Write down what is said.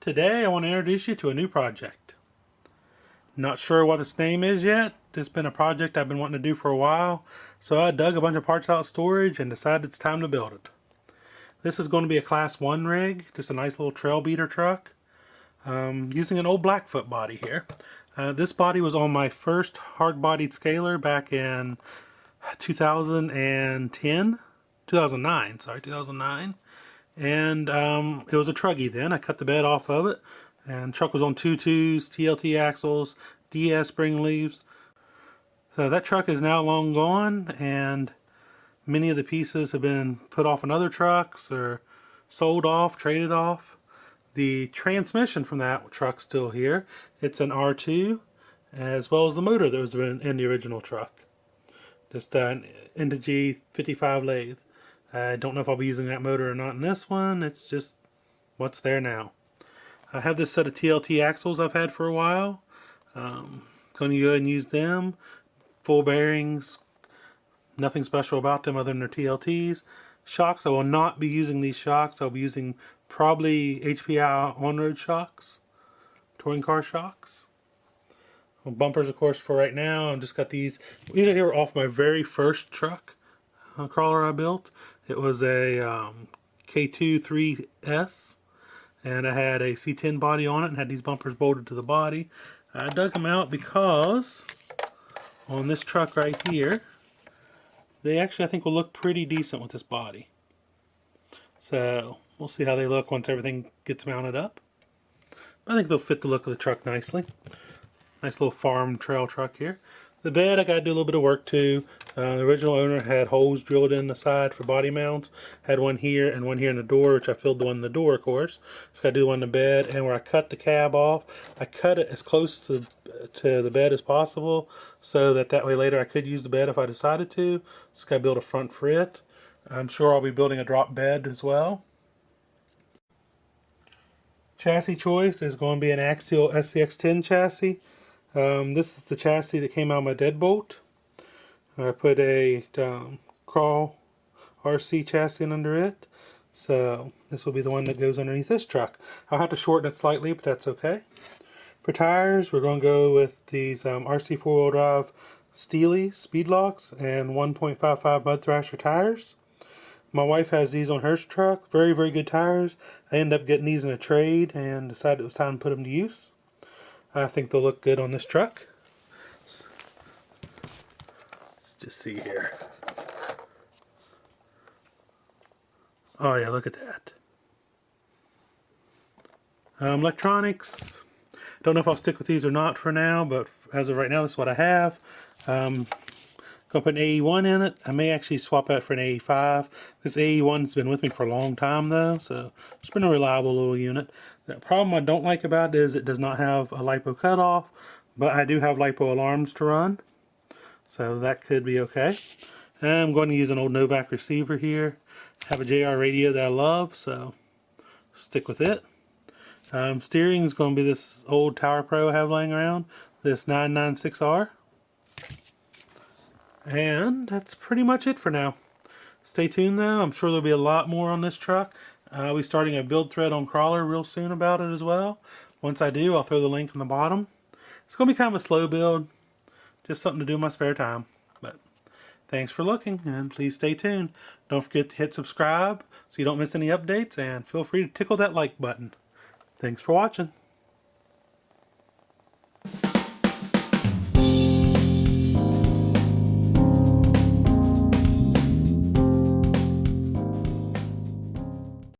Today I want to introduce you to a new project. Not sure what its name is yet. It's been a project I've been wanting to do for a while, so I dug a bunch of parts out of storage and decided it's time to build it. This is going to be a Class 1 rig, just a nice little trail beater truck, using an old Blackfoot body here. This body was on my first hard-bodied scaler back in 2009, and it was a truggy then. I cut the bed off of it, and the truck was on 2.2s, TLT axles, DS spring leaves. So that truck is now long gone, and many of the pieces have been put off in other trucks or sold off, traded off. The transmission from that truck's still here. It's an R2, as well as the motor that was in the original truck. Just an G 55 lathe. I don't know if I'll be using that motor or not in this one. It's just what's there now. I have this set of TLT axles I've had for a while. Going to go ahead and use them. Full bearings. Nothing special about them other than their TLTs. Shocks, I will not be using these shocks. I'll be using probably HPI on-road shocks. Touring car shocks. Well, bumpers, of course, for right now. I've just got these. These are here off my very first truck crawler I built. It was a K2 3S, and I had a C10 body on it and had these bumpers bolted to the body. I dug them out because on this truck right here, they actually, I think, will look pretty decent with this body. So we'll see how they look once everything gets mounted up. I think they'll fit the look of the truck nicely. Nice little farm trail truck here. The bed I got to do a little bit of work to. The original owner had holes drilled in the side for body mounts. Had one here and one here in the door, which I filled the one in the door, of course. So I got to do one in the bed. And where I cut the cab off, I cut it as close to the bed as possible, so that way later I could use the bed if I decided to. So I got to build a front for it. I'm sure I'll be building a drop bed as well. Chassis choice is going to be an Axial SCX10 chassis. This is the chassis that came out of my deadbolt. I put a crawl RC chassis in under it, so this will be the one that goes underneath this truck. I'll have to shorten it slightly, but that's okay. For tires, we're going to go with these RC 4-wheel drive Steely Speedlocks and 1.55 Mud Thrasher tires. My wife has these on her truck. Very, very good tires. I ended up getting these in a trade and decided it was time to put them to use. I think they'll look good on this truck. Let's just see here. Oh yeah, look at that. Electronics. Don't know if I'll stick with these or not for now, but as of right now, this is what I have. Gonna put an AE1 in it. I may actually swap out for an AE5. This AE1's been with me for a long time though, so it's been a reliable little unit. The problem I don't like about it is it does not have a LiPo cutoff, but I do have LiPo alarms to run, so that could be okay. And I'm going to use an old Novak receiver here. I have a JR radio that I love, so stick with it. Steering is going to be this old Tower Pro I have laying around, this 996R. And that's pretty much it for now. Stay tuned though, I'm sure there'll be a lot more on this truck. I'll be starting a build thread on Crawler real soon about it as well. Once I do, I'll throw the link on the bottom. It's going to be kind of a slow build, just something to do in my spare time. But thanks for looking, and please stay tuned. Don't forget to hit subscribe so you don't miss any updates, and feel free to tickle that like button. Thanks for watching.